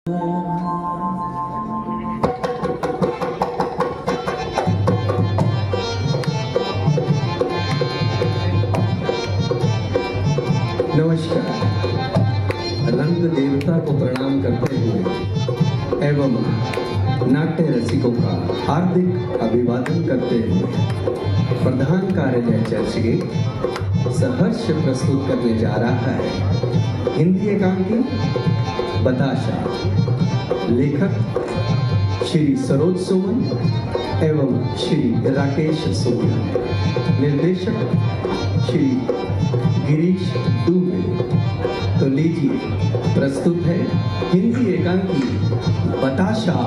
नमस्कार। रंग देवता को प्रणाम करते हुए एवं नाट्य रसिकों का हार्दिक अभिवादन करते हुए प्रधान कार्यालय चर्च के सहर्ष प्रस्तुत करने जा रहा है हिंदी एकांकी बताशा। लेखक श्री सरोज सुमन एवं श्री राकेश सूर्या, निर्देशक श्री गिरीश दुबे। तो लीजिए, प्रस्तुत है हिंदी एकांकी बताशा।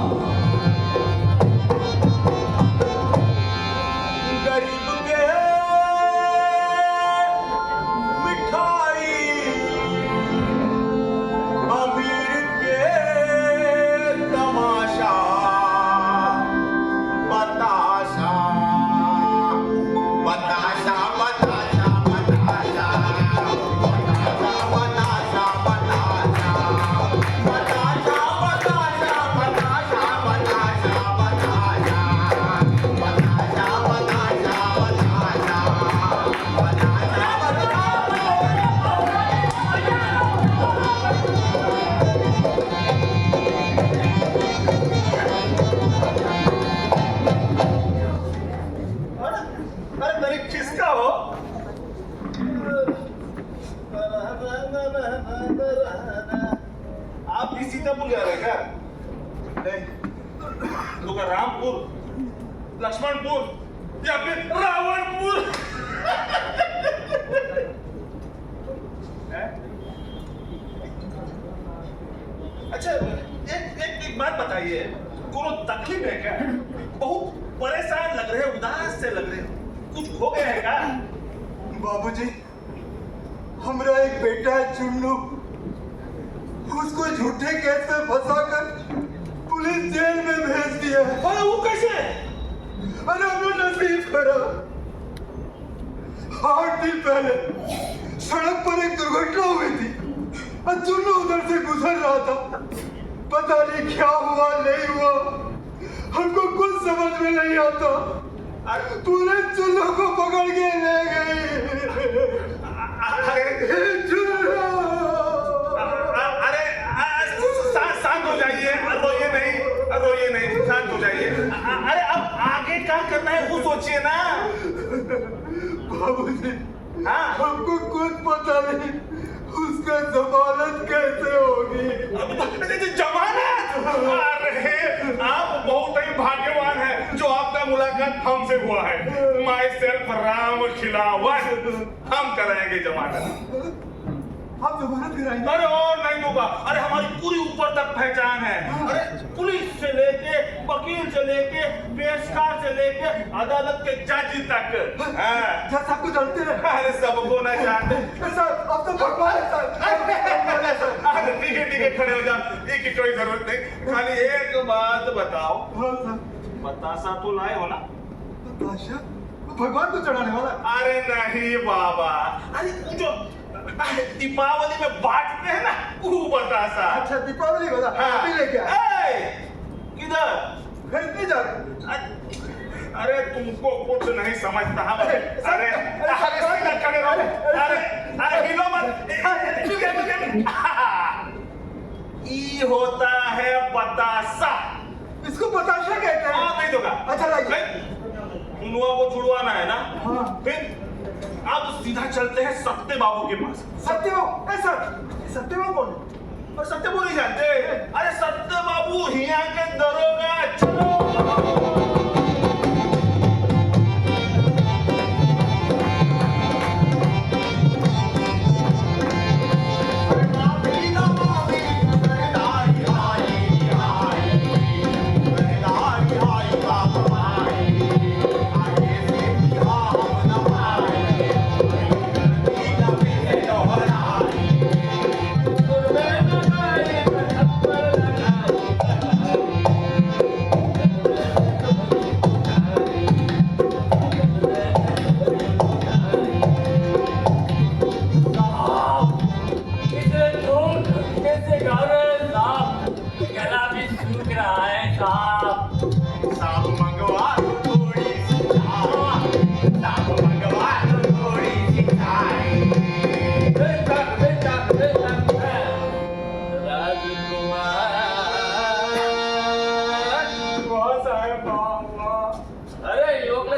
आप भी सीतापुर जा रहे हैं क्या? नहीं, तो क्या रामपुर, लक्ष्मणपुर या फिर रावणपुर? अच्छा, एक बात बताइए, कोनो तकलीफ है क्या? बहुत परेशान लग रहे हैं, उदास से लग रहे हैं, कुछ हो गया है क्या? बाबूजी, हमरा एक बेटा है चुन्नू, उसको झूठे केस में फंसाकर पुलिस जेल में भेज दिया है। अरे वो कैसे? अरे वो नसीब खराब। 8 दिन पहले सड़क पर एक दुर्घटना हुई थी और चुन्नू उधर से गुजर रहा था। पता नहीं क्या हुआ नहीं हुआ, हमको कुछ समझ में नहीं आता। पुलिस चुन्नू को पकड़ के ले गई। रोइए नहीं, शांत हो जाइए। अरे अब आगे क्या करना है वो सोचिए ना। बाबूजी, हाँ, हमको कुछ पता नहीं उसका जमानत कैसे होगी। जमानत? अरे आप बहुत ही भाग्यवान हैं जो आपका मुलाकात हमसे हुआ है। माय सेल्फ राम खिलावन, हम कराएंगे जमानत। आप जमानत कराएंगे? अरे और नहीं होगा। अरे हमारी पूरी ऊपर तक पहचान है। अरे पुलिस से लेके वकील से लेके पेशकार से लेके अदालत के जज तक। जज साहब को जानते हैं? अरे सबको ना जानते सर, अब तो भगवान है सर। अरे ठीक है, खड़े हो जाओ, एक कोई जरूरत नहीं। खाली एक बात बताओ। हाँ सर। बतासा तो लाए हो ना? बताशा? भगवान को चढ़ाने वाला? अरे नहीं बाबा, अरे जो दीपावली में बांटते हैं ना, वो बतासा। अच्छा, दीपावली वाला? हाँ। अभी लेके आए? किधर? खरीदने जा रहे? अरे तुमको कुछ नहीं समझता हम। अरे खड़े रहो। अरे हिलो मत। ये होता है बतासा। इसको बताशा कहते हैं? हाँ, नहीं दोगा। अच्छा लाइए। मुनुआ को छुड़वाना है ना? हाँ। फिर अब सीधा चलते हैं सत्य बाबू के पास। सत्य बाबू? सर, सत्य बाबू कौन है? और सत्य बाबू नहीं जानते? अरे सत्य बाबू हिया के दरोगा। चलो।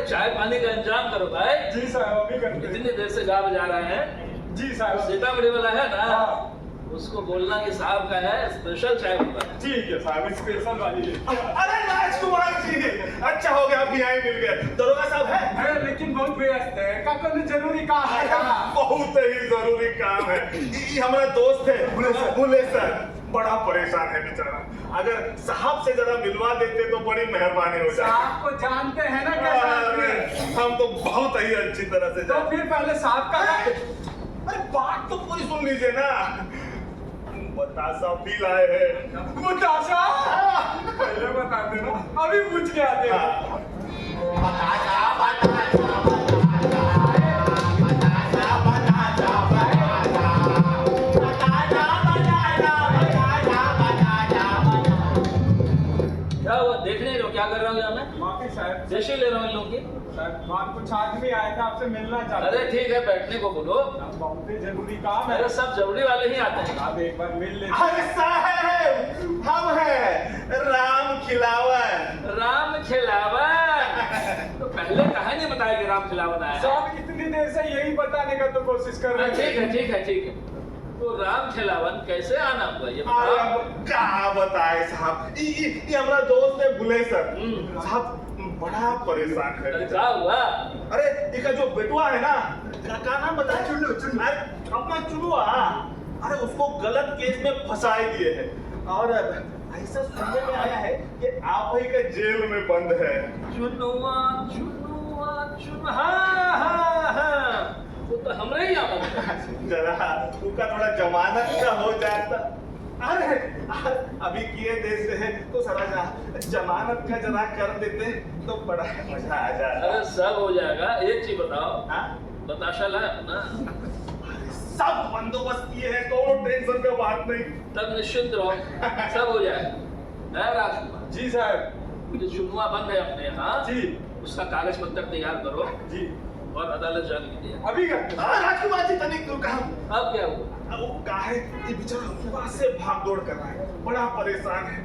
अरे चाय पानी का इंतजाम करो भाई। जी साहब अभी करते हैं। इतनी देर से गा बजा रहे हैं। जी वो साहब। सीतामढ़ी वाला है ना, हाँ। उसको बोलना कि साहब का है स्पेशल चाय होता है। ठीक है साहब स्पेशल वाली है। अरे राजकुमार जी, अच्छा हो गया आप यहाँ मिल गए। दरोगा साहब है? अरे लेकिन बहुत व्यस्त है, का कोई जरूरी काम है का? बहुत ही जरूरी काम है। ये हमारा दोस्त है बुलेसर, बड़ा परेशान है बेचारा। अगर साहब से जरा मिलवा देते तो बड़ी मेहरबानी हो जाए। साहब को जानते हैं ना कैसा आदमी है? अरे, हम तो बहुत ही अच्छी तरह से तो फिर पहले साहब का अरे बात तो पूरी सुन लीजिए ना। बतासा पी लाए हैं। बतासा पहले बता देना, अभी पूछ के आते हैं। क्या हुआ, देखने को क्या कर रहा हूँ यहाँ मैं? माफी साहब, देशी ले रहा हूँ इन लोगों की। साहब वहाँ कुछ आदमी आए थे आपसे मिलना चाहते अरे ठीक है, बैठने को बोलो। बहुत ही जरूरी काम है। अरे सब जरूरी वाले ही आते हैं। आप एक बार मिल लेते। अरे साहब हम हैं राम खिलावन। राम खिलावन तो पहले कहा नहीं बताया कि राम खिलावन आया है। साहब इतनी देर से यही बताने का तो कोशिश कर रहे ठीक है ठीक है ठीक है। तो राम खिलावन कैसे आना हुआ ये अरे बताओ। अब क्या बताए साहब, ये हमारा दोस्त है बुलेसर साहब, बड़ा परेशान है। अरे क्या हुआ? अरे इसका जो बेटुआ है ना, क्या नाम बताया? चुन्नू। चुन्नू अपना चुनुआ, अरे उसको गलत केस में फंसाए दिए हैं और ऐसा सुनने में आया है कि आप ही के जेल में बंद है। चुनुआ चुनुआ चुन हाँ वो तो हमरे ही यहाँ जरा उसका थोड़ा जमानत का हो जाता। अरे अभी किए देश से है तो सारा जमानत का जरा कर देते तो बड़ा मजा आ जाता। अरे सब हो जाएगा। एक चीज बताओ, हाँ? बताशा लाए ना? सब बंदोबस्त किए हैं, कोनो टेंशन का बात नहीं। तब निश्चिंत रहो, सब हो जाएगा। है राजकुमार जी साहब। जो चुनुआ बंद है अपने यहाँ, जी उसका कागज पत्र तैयार करो जी और अदालत जाने दीजिए। अभी करते हैं। राजकुमार जी तनिक तो कहा अब क्या हुआ? वो का है ये बेचारा सुबह से भाग दौड़ कर रहा है, बड़ा परेशान है,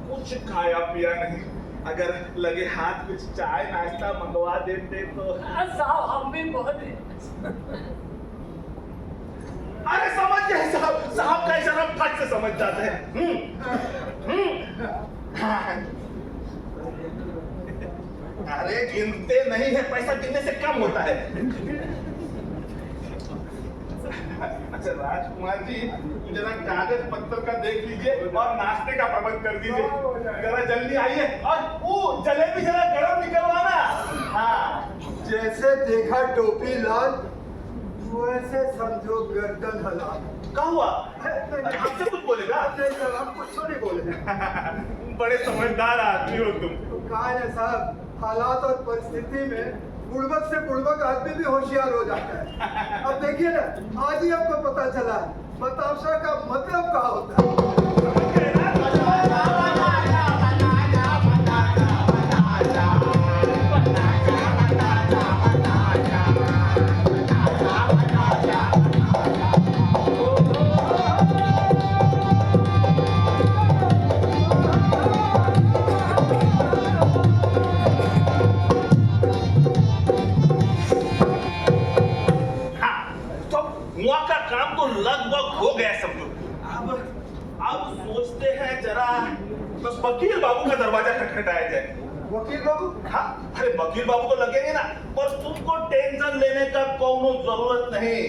कुछ खाया पिया नहीं। अगर लगे हाथ कुछ चाय नाश्ता मंगवा देते तो। साहब हम भी बहुत अरे समझ गए साहब, साहब का इशारा फट से समझ जाते हैं। अरे गिनते नहीं है, पैसा गिनने से कम होता है। अच्छा राजकुमार जी जरा कागज पत्र का देख लीजिए और नाश्ते का प्रबंध कर दीजिए, जरा जल्दी आइए। और वो जलेबी जरा गरम निकलवाना। हाँ जैसे देखा टोपी लाल, वैसे समझो गर्दन हलाल। क्या हुआ? हमसे कुछ बोलेगा? हम कुछ नहीं बोले। बड़े समझदार आदमी हो तुम। तो कहा है साहब, हालात और परिस्थिति में बुड़बक से बुड़बक आदमी भी होशियार हो जाता है। अब देखिए ना, आज ही आपको पता चला बताशा का मतलब क्या होता है। वहाँ का काम तो लगभग हो गया समझो। अब सोचते हैं जरा बस वकील बाबू का दरवाजा खटखटाया जाए। वकील बाबू, हाँ अरे वकील बाबू तो लगेंगे ना, पर तुमको टेंशन लेने का कोनो जरूरत नहीं।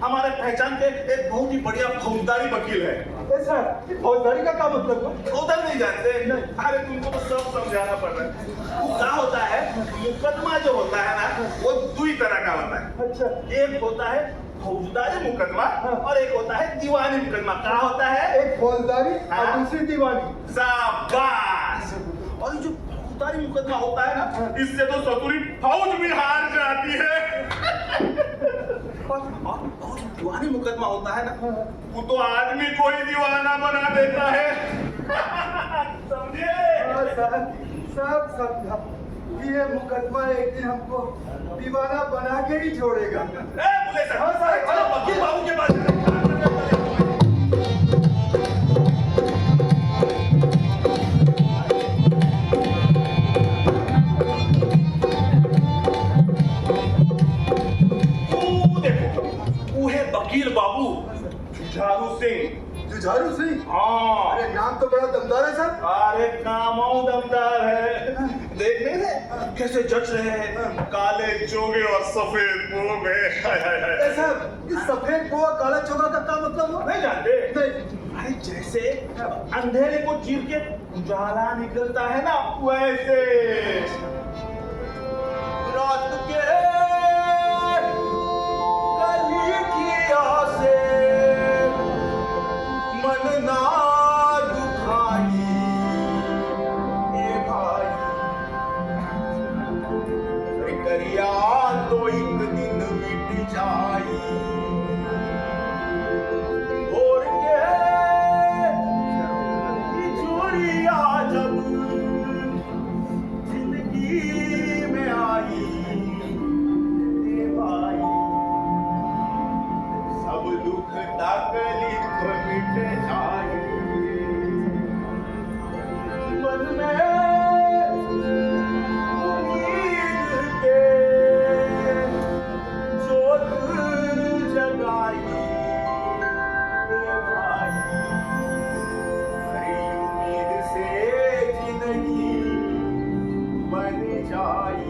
हमारे पहचान के एक बहुत ही बढ़िया फौजदारी वकील है। सर फौजदारी का क्या मतलब है? उधर नहीं जानते? अरे तुमको तो सब समझाना पड़ रहा है। वो क्या होता है, मुकदमा जो होता है ना, वो दो ही तरह का होता है। अच्छा, एक होता है फौजदारी मुकदमा और एक होता है दीवानी मुकदमा। क्या होता है? एक फौजदारी और हाँ? दूसरी दीवानी। शाबाश। और जो फौजदारी मुकदमा होता है ना, इससे तो सतुरी फौज भी हार जाती है। और जो दीवानी मुकदमा होता है ना, वो तो आदमी को ही दीवाना बना देता है। समझे? सब समझा। ये मुकदमा एक दिन हमको दीवाना बना के ही छोड़ेगा। बोले सर, हाँ सर, चलो वकील बाबू के पास। तो बड़ा दमदार है साहब। अरे कामाऊ दमदार है। देख नहीं रहे कैसे जच रहे हैं, काले चोगे और सफेद पोगे। हाय हाय हाय। साहब इस सफेद पोहा काला चोगा का क्या मतलब हुआ? नहीं जानते? नहीं। अरे जैसे अंधेरे को चीर के उजाला निकलता है ना, वैसे रात के कली की आसे मन ना दुखाई ए भाई, करिया तो एक दिन मिट जाई। और के चोरिया जब जिंदगी में आई ए भाई, सब दुख तकलीफ मिट जाई। मन में उम्मीद के जोत जगाई ए भाई, हरी उम्मीद से जिंदगी बन जाई।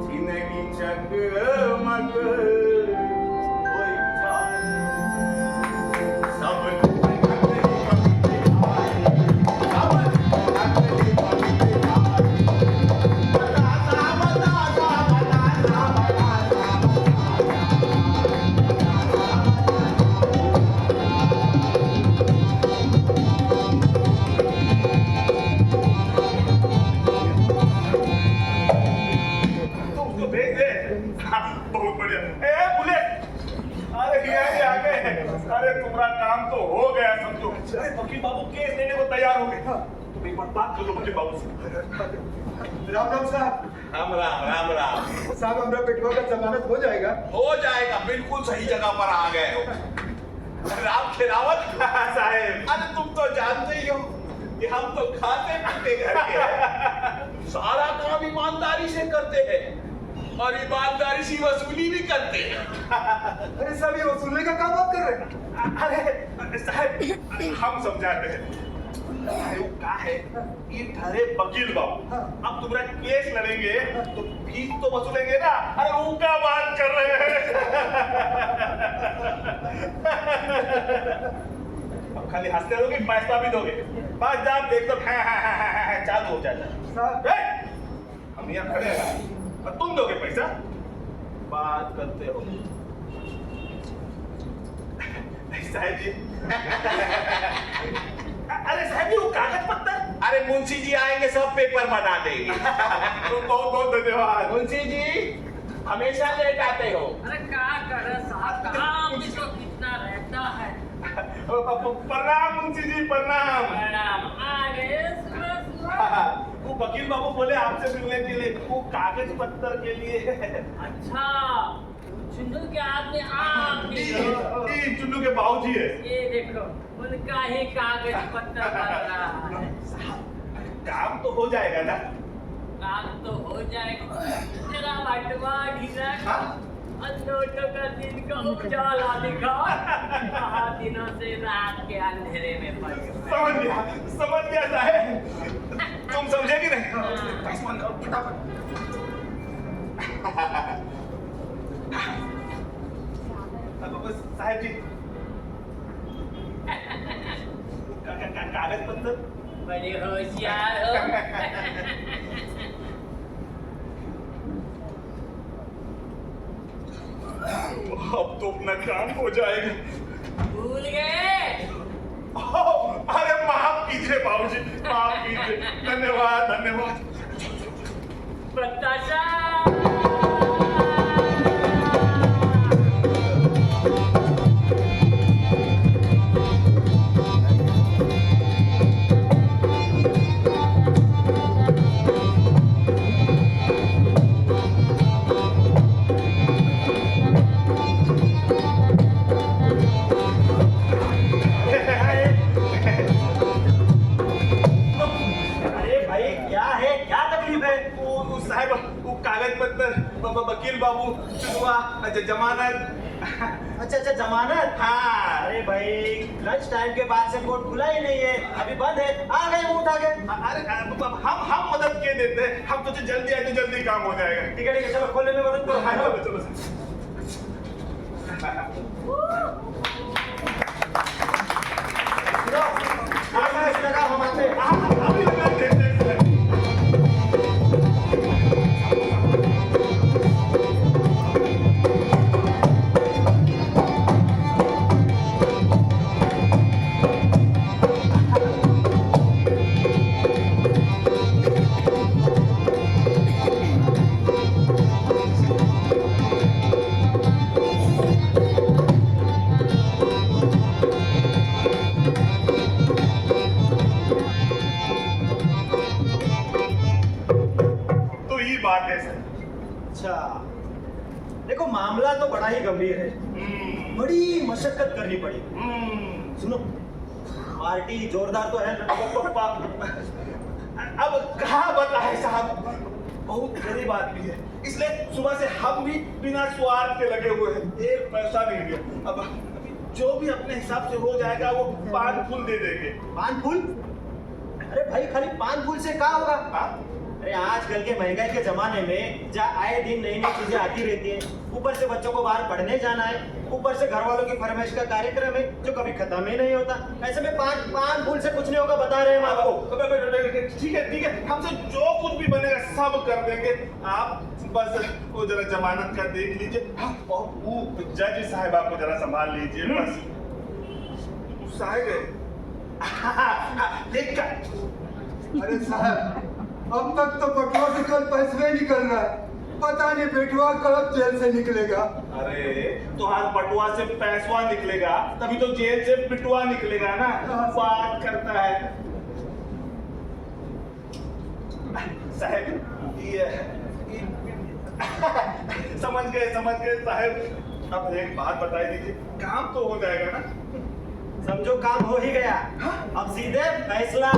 जिंदगी चकमक हो जाई। सब तो उसको भेज दे। हाँ, बहुत बढ़िया। ए बुलेट, अरे ये आ गए। अरे तुम्हारा काम तो हो गया समझो। अरे वकील बाबू केस लेने को तैयार हो गए। तुम एक बार बात कर लो वकील बाबू से। राम राम साहब। राम राम राम राम। साहब हमारा पेटवा का जमानत हो जाएगा? हो जाएगा, बिल्कुल सही जगह पर आ गए हो। राम खिलावत साहेब, अरे तुम तो जानते ही हो कि हम तो खाते पीते घर के हैं। सारा काम ईमानदारी से करते हैं और ईमानदारी से वसूली भी करते हैं। अरे साहब ये वसूलने का काम आप कर रहे हैं? अरे साहब हम समझाते हैं। अरे वो क्या है, ये ठहरे वकील बाबू, अब तुम्हारा केस लड़ेंगे तो फीस तो वसूलेंगे ना। अरे वो क्या बात कर रहे हैं। अब खाली हंसते रहोगे, पैसा भी दोगे। बस जाओ देख दो, चालू हो जाएगा। साहब हम यहाँ खड़े हैं और तुम दोगे पैसा, बात करते हो। साहब जी, अरे साहब जी वो कागज पत्तर, अरे मुंशी जी आएंगे सब पेपर बना देंगे। तो बहुत बहुत धन्यवाद। मुंशी जी हमेशा लेट आते हो। अरे क्या करे साहब, काम भी तो कितना रहता है। प्रणाम मुंशी जी, प्रणाम। प्रणाम। आ गए सुबह सुबह। वो वकील बाबू बोले आपसे मिलने के लिए, वो कागज पत्तर के लिए। अच्छा, चुन्नू के आदमी आप ही हो। ये चुन्नू के बाबूजी है। ये देखो उनका ही कागज पत्तर बन रहा है। काम तो हो जाएगा ना? काम तो हो जाएगा, जरा बटवा ढीला नोटों का दिन का उजाला दिखा। कहा दिनों से रात के अंधेरे में पड़ गए। समझ गया साहब। तुम समझेगी नहीं? फटाफट। साहब जी कागज पत्तर बड़े होशियार हो। अब तो अपना काम हो जाएगा। भूल गए? अरे माफ कीजिए बाबूजी, माफ कीजिए। धन्यवाद धन्यवाद। प्रत्याशा साहब वो कागज पत्तर, वकील बाबू, चुनवा, जमानत अच्छा जमानत। हाँ। अरे भाई लंच टाइम के बाद से कोर्ट खुला ही नहीं है, अभी बंद है। आ गए मुंह उठा के। अरे हम मदद के देते हैं, हम तो जल्दी आए तो जल्दी काम हो जाएगा। ठीक है चलो खोलने में मदद करो। हाँ, चलो चलो। इस जगह हम आते हैं। अभी लगा देते हैं। तो ये बात है सर। अच्छा देखो मामला तो बड़ा ही गंभीर है, बड़ी मशक्कत करनी पड़ी। सुनो पार्टी जोरदार तो है ना। अब कहाँ बताए साहब, बहुत गरीब आदमी है, इसलिए सुबह से हम भी बिना स्वार्थ के लगे हुए हैं, एक पैसा नहीं दिया। अब जो भी अपने हिसाब से हो जाएगा वो पान फूल दे देंगे। पान फूल? अरे भाई खाली पान फूल से क्या होगा? हाँ? अरे आजकल के महंगाई के जमाने में जहाँ आए दिन नई नई चीजें आती रहती हैं, ऊपर से बच्चों को बाहर पढ़ने जाना है, ऊपर से घर वालों की फरमाइश का कार्यक्रम है जो कभी खत्म ही नहीं होता। ऐसे में पान फूल से कुछ नहीं होगा, बता रहे हैं हम आपको। ठीक है, हमसे जो कुछ भी बनेगा सब कर देंगे। आप बस वो जरा जमानत का देख लीजिए। हाँ, वो जज साहब आपको जरा संभाल लीजिए बस। गुस्सा है गए? देख अरे साहब अब तक तो बटुआ से कल पैसे ही निकल रहा है, पता नहीं बेटुआ कब जेल से निकलेगा। अरे तुम्हारा बटुआ से पैसवा निकलेगा तभी तो जेल से पिटुआ निकलेगा ना। बात करता है साहब। ये समझ गए साहब। अब एक बात बता दीजिए, काम तो हो जाएगा ना? समझो काम हो ही गया। अब सीधे फैसला।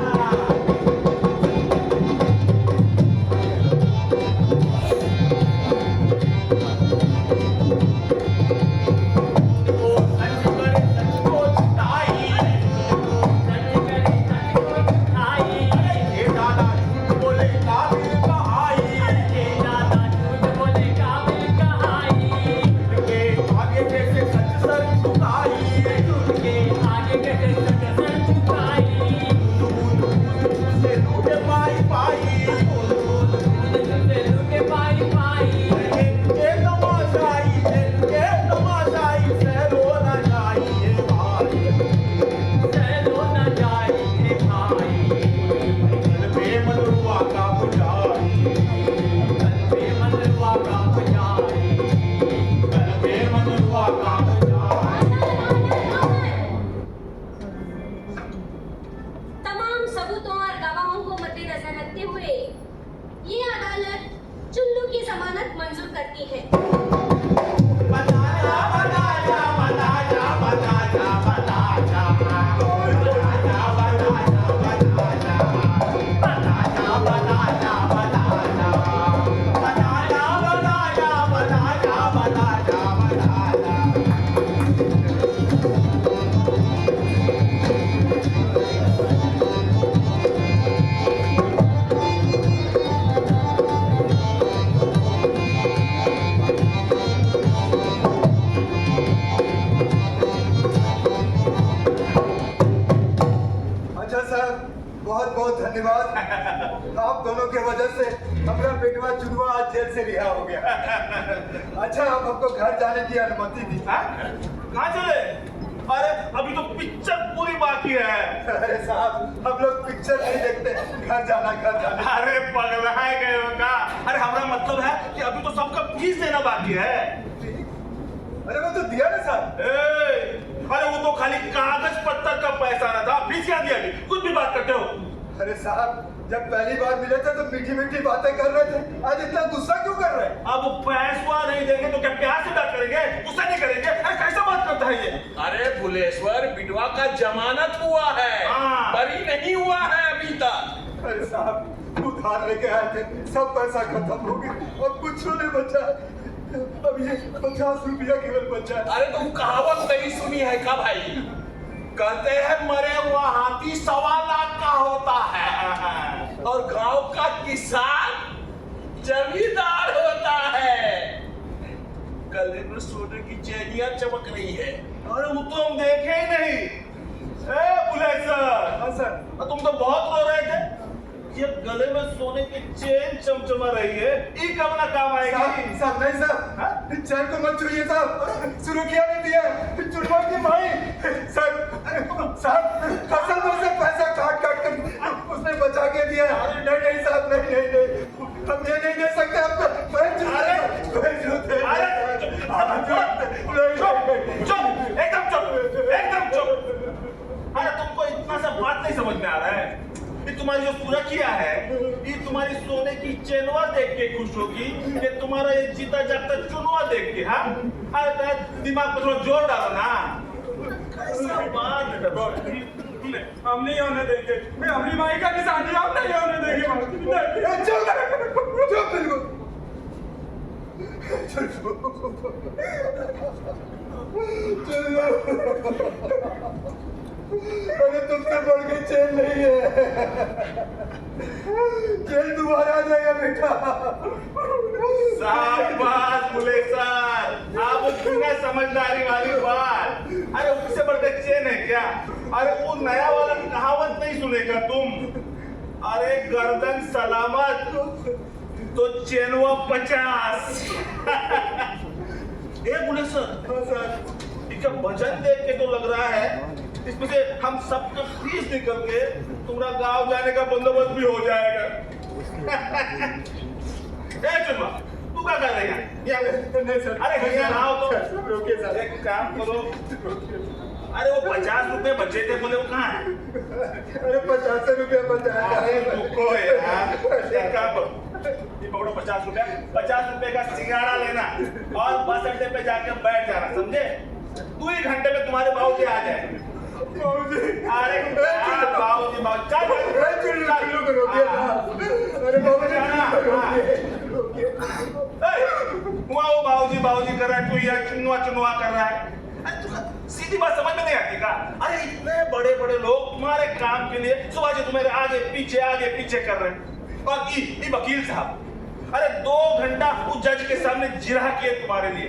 धन्यवाद। आप दोनों के वजह से हमारा बेटवा चुनवा आज जेल से रिहा हो गया। अच्छा आप हमको घर जाने की अनुमति दी। कहाँ चले? अरे अभी तो पिक्चर पूरी बाकी है। अरे साहब हम लोग पिक्चर नहीं देखते, घर जाना घर जाना। अरे पगला है गए हो का? अरे हमारा मतलब है कि अभी तो सबका फीस देना बाकी है। अरे वो तो दिया ना साहब। अरे वो तो खाली कागज पत्तर का पैसा ना था, फीस क्या दिया? कुछ भी बात करते हो। अरे साहब जब पहली बार मिले थे तो मीठी मीठी बातें कर रहे थे, आज इतना गुस्सा क्यों कर रहे हैं? अब पैसा नहीं देंगे तो क्या प्यार से बात करेंगे? गुस्सा नहीं करेंगे? अरे कैसा बात करता है ये? अरे भुलेश्वर, बिटवा का जमानत हुआ है, बरी नहीं हुआ है अभी तक। अरे साहब उधार लेके आए थे, सब पैसा खत्म हो गया और कुछ नहीं बचा। अब ये 50 रुपया केवल बचा है। अरे तुम कहावत नहीं सुनी है का भाई? कहते हैं मरे हुआ हाथी 1.25 लाख का होता है और गांव का किसान जमींदार होता है। गले में सोने की चैनियां चमक रही है। अरे वो तो हम देखे ही नहीं। ए पुलिस सर, हाँ सर। तुम तो बहुत रो रहे थे। ये गले में सोने की चेन चमचमा रही है, ये कब ना काम आएगी? साहब नहीं साहब, चैन को मत छूइए साहब, सुर्खियां नहीं दिया, चुनवा की माई। साहब फसल में से पैसा काट काट कर उसने बचा के दिया। नहीं नहीं साहब, नहीं नहीं नहीं, हम ये नहीं दे सकते आपको। चुप, एकदम चुप, एकदम चुप। अरे तुमको इतना सा बात नहीं समझ में आ रहा है? ये तुम्हारी जो सुरखिया है, ये तुम्हारी सोने की चेनवा देख के खुश होगी, ये तुम्हारा ये जीता जागता चुनवा देख के। हाँ, अरे दिमाग पर थोड़ा जोर डालो ना। कैसा बात है? हम नहीं होने देंगे, मैं अपनी माई का निशान है, हम नहीं होने देंगे। चुप बिल्कुल। अरे तुमसे बढ़ के चैन नहीं है, चैन दोबारा आ जाएगा बेटा। शाबाश बुले सर, आप बिना समझदारी वाली बात। अरे उससे बढ़कर चेन है क्या? अरे वो नया वाला कहावत नहीं सुनेगा तुम? अरे गर्दन सलामत तो चेनवा 50। ए बुले सर, इसका वजन देख के तो लग रहा है इसमें से हम सबका फीस निकल के तुम्हारा गांव जाने का बंदोबस्त भी हो जाएगा। ए चुम्मा, तू क्या कर रही है? नहीं सर, अरे यहाँ आओ तो। रोकिए सर, एक काम करो। अरे वो 50 रुपए बचे थे, बोले वो कहाँ है? अरे 50 रुपया बचा है। अरे रुको यार, एक काम करो, ये पकड़ो 50 रुपया, 50 रुपए का सिंगाड़ा लेना और बस अड्डे पे जाकर बैठ जाना, समझे? 2 ही घंटे में तुम्हारे बाबूजी आ जाएंगे। अरे बाबूजी वो बाबूजी बाबूजी कर रहा है, तू यार चुनवा चुनवा कर रहा है। अरे तुझे सीधी बात समझ में नहीं आती का? अरे इतने बड़े बड़े लोग तुम्हारे काम के लिए सुबह से तुम्हारे आगे पीछे कर रहे हैं। और ये वकील साहब, अरे 2 घंटा उस जज के सामने जिरह किए तुम्हारे लिए।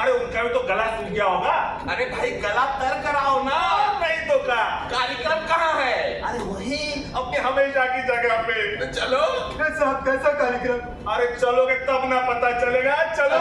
अरे उनका भी तो गला सूख गया होगा। अरे भाई गला तर कराओ ना। नहीं तो का कार्यक्रम कहाँ है? अरे वही अपने हमेशा की जगह पे। चलो। साहब कैसा कार्यक्रम? अरे चलोगे तब ना पता चलेगा। चलो।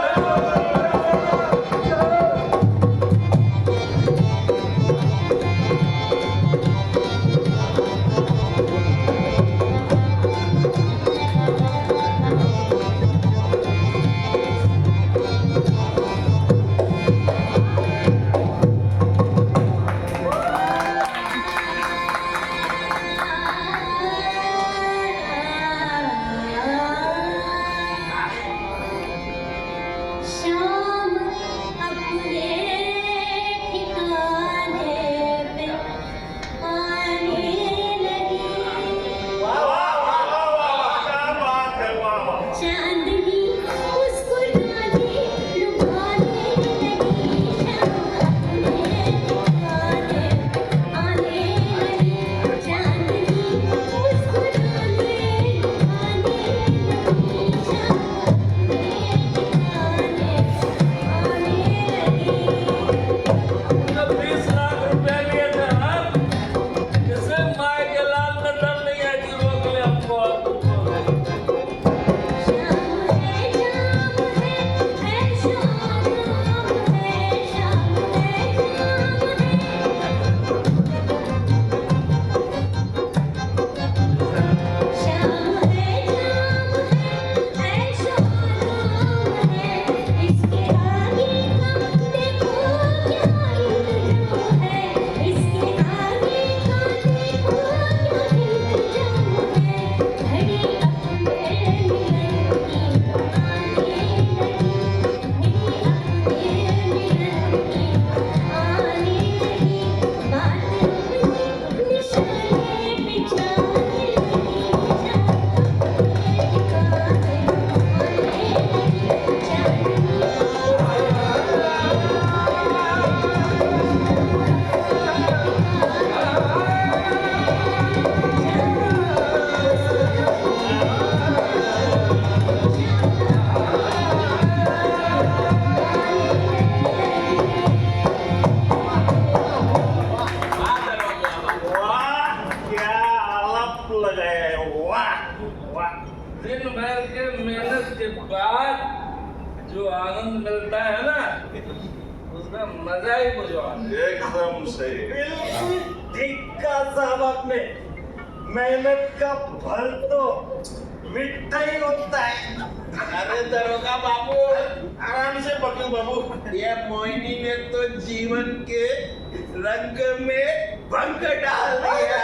श्याम गए। वाह वाह। दिन भर के मेहनत के बाद जो आनंद मिलता है ना, उसका मजा ही कुछ और है। एकदम सही। बिल्कुल ठीक कहा साहब आपने। मेहनत का फल तो मीठा ही होता है। अरे दरोगा बाबू, आराम से पकड़ो बाबू। ये मोहिनी ने तो जीवन के रंग में भंग डाल दिया।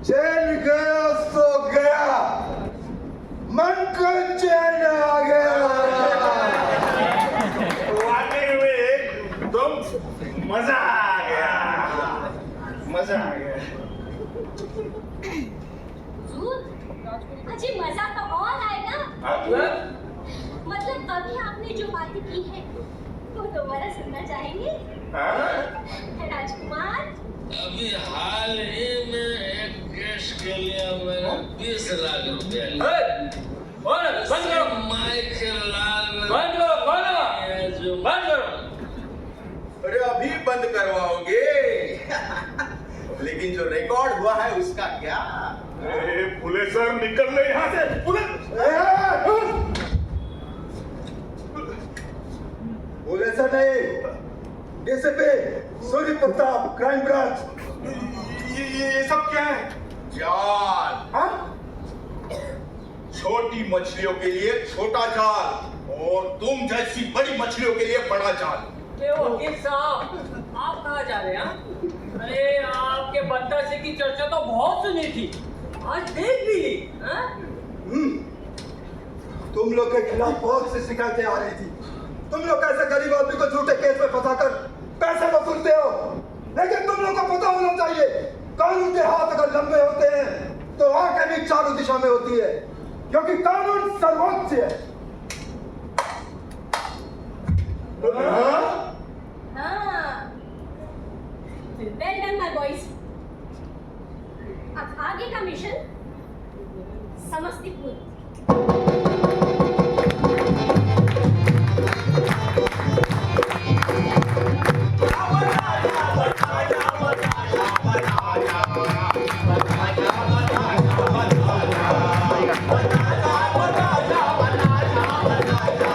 चैन गया सो गया, मन को चैन आ गया। वाकई में एकदम मजा आ गया, मजा आ गया। अजी मजा तो और आएगा। मतलब अभी आपने जो बातें की है वो दोबारा सुनना चाहेंगे राजकुमार? अभी हाल ही में एक केस के लिए मैंने 20 लाख रुपया लिया। बंद करो, माइकल लाल बंद करो, बंद करो। अरे अभी बंद करवाओगे? लेकिन जो रिकॉर्ड हुआ है उसका क्या? अरे फुले सर निकल ले यहाँ से। फुले बोले सर नहीं, DCP Surya Pratap, crime branch. ये सब क्या है? जाल। हाँ? छोटी मछलियों के लिए छोटा जाल और तुम जैसी बड़ी मछलियों के लिए बड़ा जाल। ये वकील साहब, आप कहाँ जा रहे हैं? अरे आपके बदमाशी की चर्चा तो बहुत सुनी थी, आज देख भी ली। हाँ? तुम लोग के खिलाफ बहुत सी शिकायतें आ रही थी। तुम लोग कैसे गरीब आदमी को झूठे केस में फंसाकर पैसे वसूलते हो। लेकिन तुम लोग को पता होना चाहिए, कानून के हाथ अगर लंबे होते हैं तो आंखें भी चारों दिशा में होती है, क्योंकि कानून सर्वोच्च है। हाँ, वेल डन माय बॉयज। अब आगे का मिशन समस्तीपुर।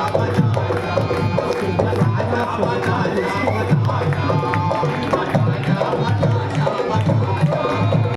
बना